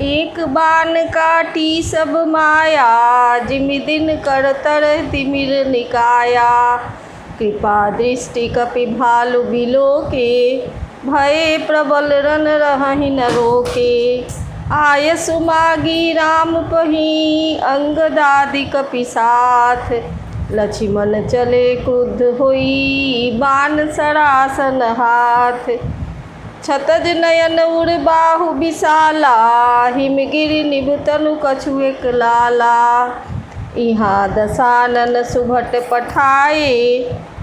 एक बान काटी सब माया, जिमि दिन करतर तिमिर निकाया। कृपा दृष्टि कपि भालु बिलो के, भय प्रबल रन रहहि न रोके। आयसु मागी राम पही, अंगदादि कपि साथ। लक्ष्मण चले क्रुद्ध होई, बान सरासन हाथ। क्षतज नयन उर बाहु विशाला, हिमगिरि निभ तनु कछु एक लाला। इहाँ दसानन सुभट पठाए,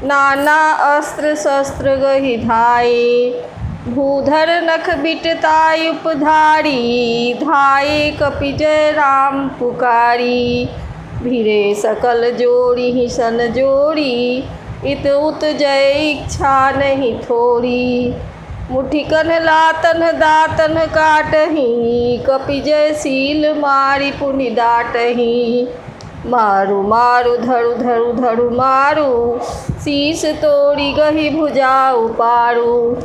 नाना अस्त्र शस्त्र गहि धाए। भूधर नख बिटताय उपधारी, धाये कपि जय राम पुकारी। भिरे सकल जोड़ी ही सन जोड़ी, इत उत जय इच्छा नहीं थोड़ी। मुठिकन लातन दातन काटही, कपि जय सील मारि पुनि डाटही। मारु मारु धरु धरु धरु मारु, शीस तोड़ी गहि भुजा उपारू।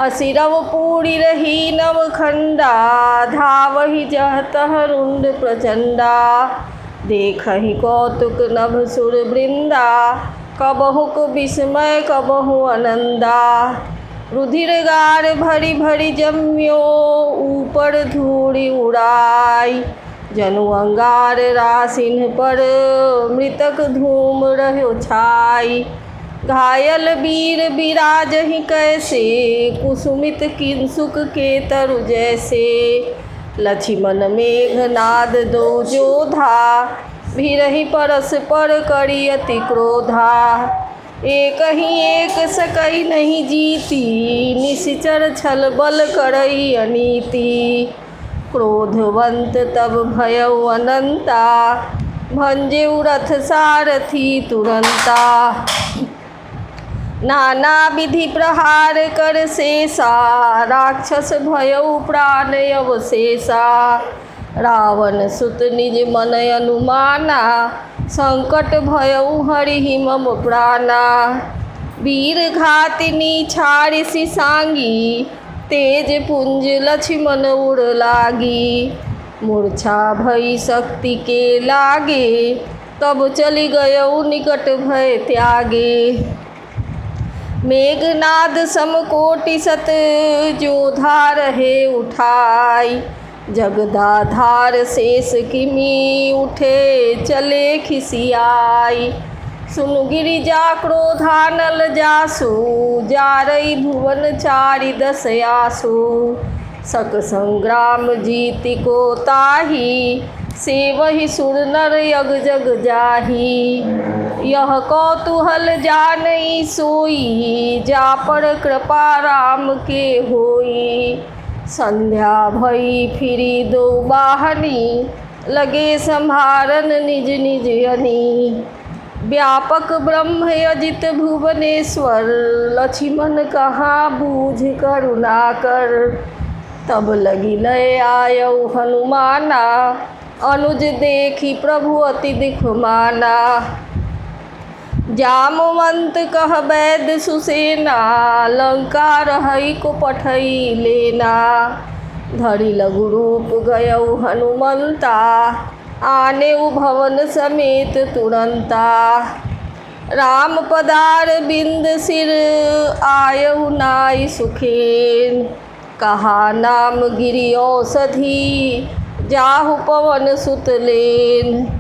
असिरव पूरी रही नव खंडा, धावहि जह तह रुंड प्रचंडा। देखहि कौतुक नभ सुर वृंदा, कबहुक विस्मय कबहु आनंदा। रुधिर गार भरी भरी जम्यो, ऊपर धूड़ि उड़ाई। जनु अंगार रासिन पर, मृतक धूम रह्यो छाई। घायल वीर बिराजहि कैसे, कुसुमित किंसुक के तरु जैसे। लक्ष्मण मेघनाद दो जोधा, भिरहि परस्पर करि अति क्रोधा। एक ही एक सकई नहीं जीती, निश्चर छल बल करई अनीति। क्रोधवंत तब भयउ अनंता, भंजेउ रथ सारथी तुरंता। नाना विधि प्रहार कर शेषा, राक्षस भयउ प्राण अवशेषा। रावण सुत निज मन अनुमाना, संकट भयउ हरिहि मम प्राणा। वीर घातिनी छाड़िसि सांगी, तेज पुंज लक्ष्मण उड़ लागी। मूर्छा भई शक्ति के लागे, तब चलि गयउ निकट भय त्यागे। मेघनाद समकोटि सत, जोधा रहे उठाई। जगदाधार शेष किमी, उठे चले खिसियाई। सुनु गिरिजा क्रोधानल जासु, जारई भुवन चारि दस आसु। सक संग्राम जीति को ताही, सेवहि सुर नर यग जग जाही। यह कौतूहल जानई सोई, जा पर कृपा राम के होई। संध्या भई फिरी दो बाहनी, लगे संभारन निज निज अनी। व्यापक ब्रह्म अजित भुवनेश्वर, लक्ष्मण कहाँ बूझ करुणा कर। तब लगी लय आयउ हनुमाना, अनुज देखी प्रभु अति दिख माना। जामवंत कह वैद्य सुसेना, लंका रहई को पठई लेना। धरि लघु रूप गयउ हनुमंता, आनेउ भवन समेत तुरंता। राम पदार बिंद सिर, आयउ नाई सुखेन। कहा नाम गिरि औषधि, जाहु पवन सुत लेन।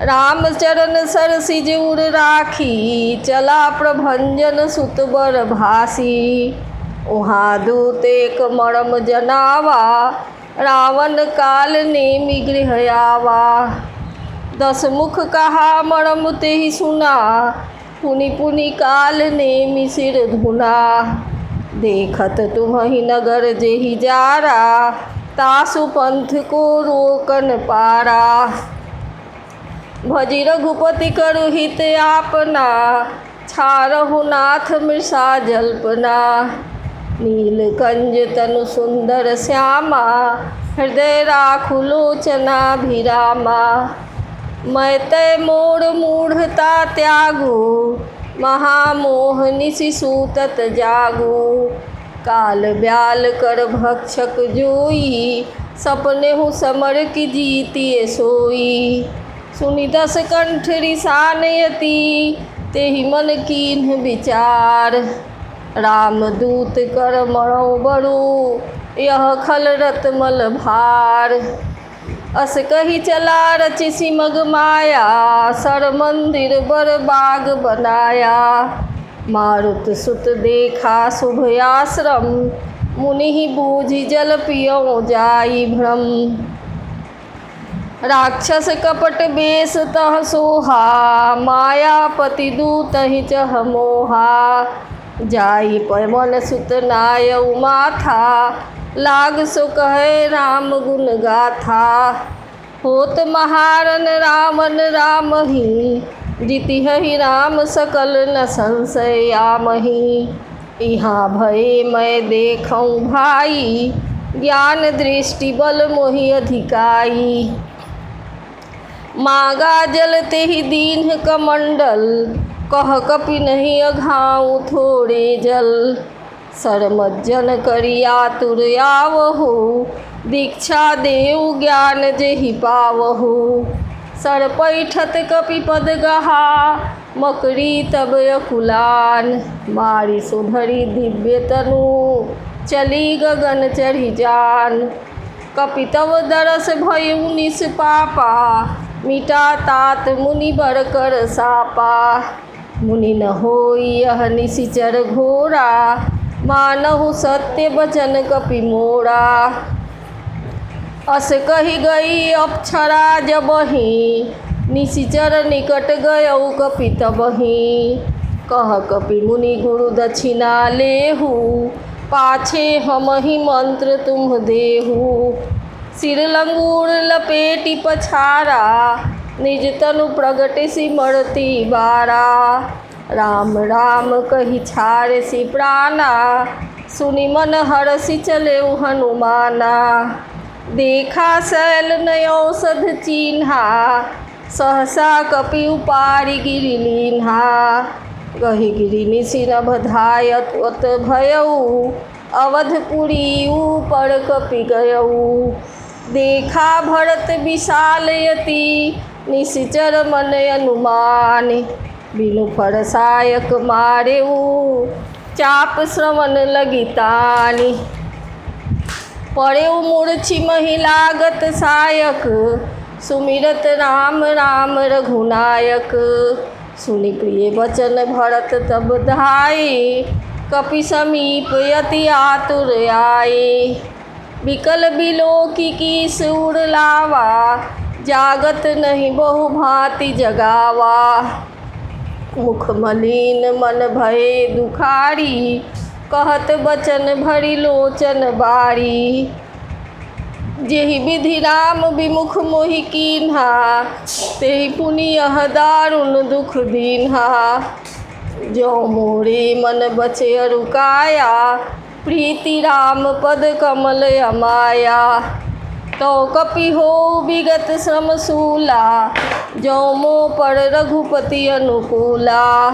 राम चरण सरसिज उर राखी, चला प्रभंजन सुत बर भासी। उहाँ दूत एक मरम जनावा, रावण काल नेमि गृह आवा। 10 मुख कहा मरम तेहि सुना, पुनि पुनि काल नेमि सिर धुना। देखत तुम्हि नगर जेहि जारा, तासु पंथ को रोकन पारा। भजि रघुपति करु हित आपना, छारहु नाथ मृषा जल्पना। नीलकंज तनु सुंदर श्यामा, हृदय राखु लोचना भिरामा। मैं तय मोर मूढ़ता त्यागू, महामोह निशि सूतत जागू। काल ब्याल कर भक्षक जोई, सपने हूँ समर की जीतिए सोई। सुनि दस कंठ रिसानयति, तेहि मन कीन्ह विचार। रामदूत कर मरौ बरु, यह खलरत मल भार। अस कही चला रचि सिमग माया, सर मंदिर बर बाग बनाया। मारुत सुत देखा शुभ आश्रम, मुनि बूझि जल पियौ जाई भ्रम। राक्षस कपट बेश तह सोहा, मायापति दूतहि चह मोहा। जाई पवन सुत नायउ माथा, लाग सो कहे राम गुण गाथा। होत महारन रामन रामहि, जितिहि राम सकल न संशय आमहि। यहाँ भये मैं देखऊँ भाई, ज्ञान दृष्टि बल मोहि अधिकाई। मांगा जल तेहि दीन्ह कमंडल, कह कपि नहीं अघाऊँ थोड़े जल। सरमज्जन करि आतुर आवहु, दीक्षा देउ ज्ञान जेहि पावहु। सर पैठत कपि पद गहा, मकरी तब अकुलान। मारि सुधरि दिव्य तनु, चली गगन चढ़ि जान। कपि तव दरस भयउ निष्पापा, मिटा तात मुनि बर कर सापा। मुनि न होई यह निशिचर घोरा, मानहु सत्य बचन कपि मोरा। अस कहि गई अप्सरा जबहि, निशिचर निकट गयउ कपि तबहि। कह कपि मुनि गुरु दक्षिणा लेहु, पाछे हमहि मंत्र तुम देहु। सिर लंगूर लपेटि पछारा, निज तनु प्रगटि सिमरति बारा। राम राम कहि छाड़सि प्राणा, सुनि मन हरसि चलेउ हनुमाना। देखा शैल नय औषध चिन्हा, सहसा कपि उपारि गिरि लीन्हा। गहि गिरि निशि नभ धायत भयउ, अवधपुरी ऊपर कपि गयउ। देखा भरत विशाल यति, निशिचर मन अनुमान। बिनु फरसायक मारेउ, चाप श्रवण लगी तानि। पड़ेउ मूर्छि महि लागत सायक, सुमिरत राम राम रघुनायक। सुनि प्रिय वचन भरत तब धाये, कपि समीप यति आतुर आए। बिकल बिलोकी कीस उर लावा, जागत नहीं बहु भांति जगावा। मुख मलिन मन भये दुखारी, कहत बचन भरि लोचन बारी। जेहि विधि राम विमुख मोहि कीन्हा, तेहि पुनि यह दारुण दुख दीन्हा। जो मोरे मन बचे अरुकाया, प्रीति राम पद कमल अमाया। तो कपि हो विगत श्रम शूला, जो मो पर रघुपति अनुकूला।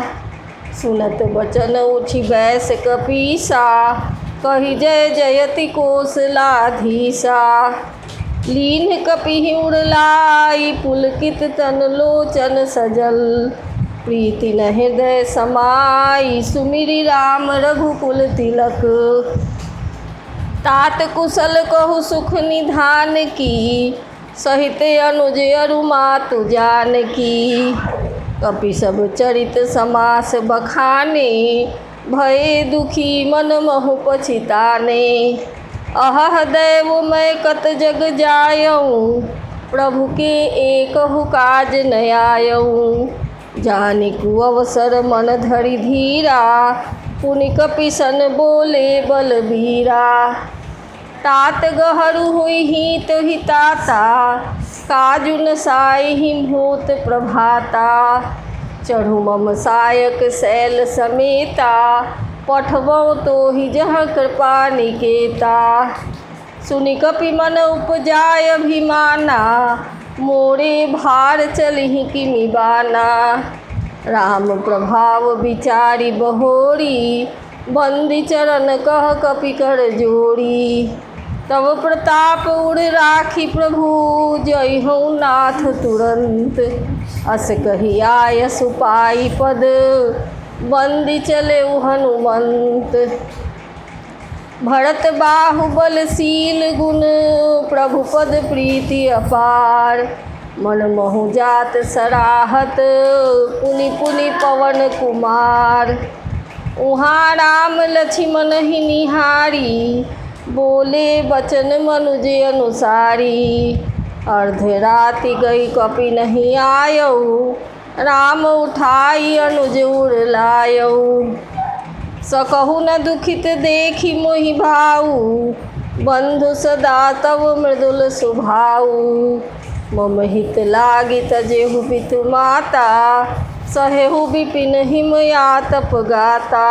सुनत बचन उठि बैस कपीसा, कहि जय जयति कौशलाधीसा। लीन्ह कपि उड़लाई, पुलकित तन लोचन सजल। प्रीति न हृदय समाई, सुमिरि राम रघुकुल तिलक। तात कुशल कहु सुख निधान की, सहित अनुज अरु मातु जानकी। कपि सब चरित समास बखाने, भये दुखी मन महु पछिताने। अहह दैव मैं कत जग जायऊँ, प्रभु के एकहु काज न आयऊँ। जानिकु अवसर मन धरि धीरा, पुनि कपि सन बोले बलबीरा। तात गहरू हुई तो हिताता, काजु न साई भूत प्रभाता। चढ़ु मम सायक शैल समेता, पठबौ तो ही जहाँ कृपा निकेता। सुनि कपि मन उपजाय अभिमाना, मोरे भार चलिहि किमि बाना। राम प्रभाव विचारि बहोरी, बंदी चरण कह कपि कर जोड़ी। तब प्रताप उर राखी प्रभु जय हूँ नाथ तुरंत। अस कही आय सुपाई पद बंदी चले हनुमंत। भरत बाहुबलशील गुण प्रभु पद प्रीति अपार। मन महु जात सराहत पुनि पुनि पवन कुमार। उहाँ राम लक्ष्मण ही निहारी बोले बचन मनुज अनुसारी। अर्धराति गई कपि नहीं आयऊ राम उठाई अनुज उर लायऊ। सकहु न दुखित देखी मोहि भाऊ बंधु सदा तव मृदुल सुभाऊ। मम हित लागी तजेहु पितु माता सहेहु विपिन हिम आतप गाता।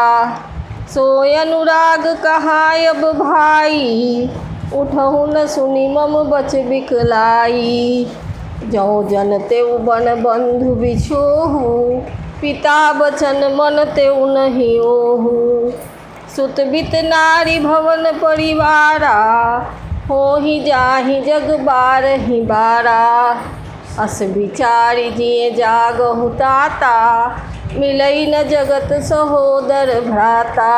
सोय अनुराग कहाँ अब भाई उठहु न सुनी मम बच बिकलाई। जौ जन तेउ बन बंधु बिछोहु पिता बचन मन तेउ नहीं ओहु। सुत बित नारी भवन परिवारा होहि जाहि जग बारहि बारा। अस विचारि जिए जागहु ताता मिलई न जगत सहोदर भ्राता।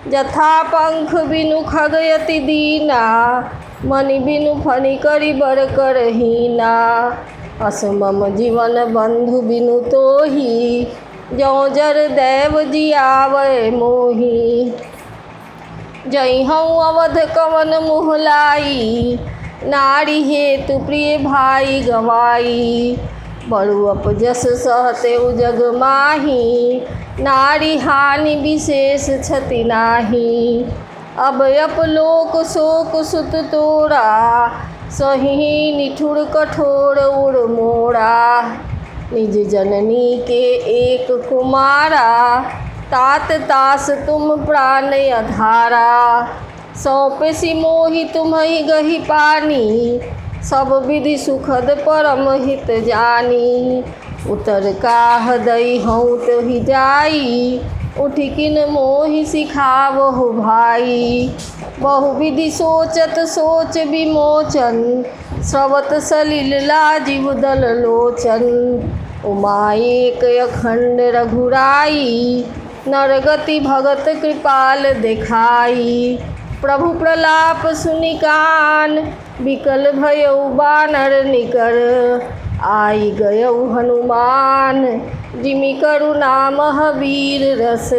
जथा पंख बिनु खग यति दीना मणि बिनु फणि करि बर करहीना। अस मम जीवन बंधु बिनु तोहि जौ जर दैव जियावै मोहि। जई हूँ अवध कवन मुहलाई नारी हेतु प्रिय भाई गवाई। बड़ु अपजस सहते जग माही नारी हानि विशेष क्षति नाही। अब अपलोक शोक सुत तोरा सही निठुर कठोर उर मोरा। निज जननी के एक कुमारा तात तास तुम प्राण अधारा। सौंपे सी मोहि तुम्हि गही पानी सब विधि सुखद परम हित जानी। उतर काह दई हूँ तहि जाई उठि किन मोहि सिखावहु भाई। बहु विधि सोचत सोच विमोचन स्रवत सलिल लाजिव दल लोचन। उमा एक अखंड रघुराई नरगति भगत कृपाल देखाई। प्रभु प्रलाप सुनि कान बिकल भयउ बानर निकर। आई गयउ हनुमान जिमि करुणा महावीर रस।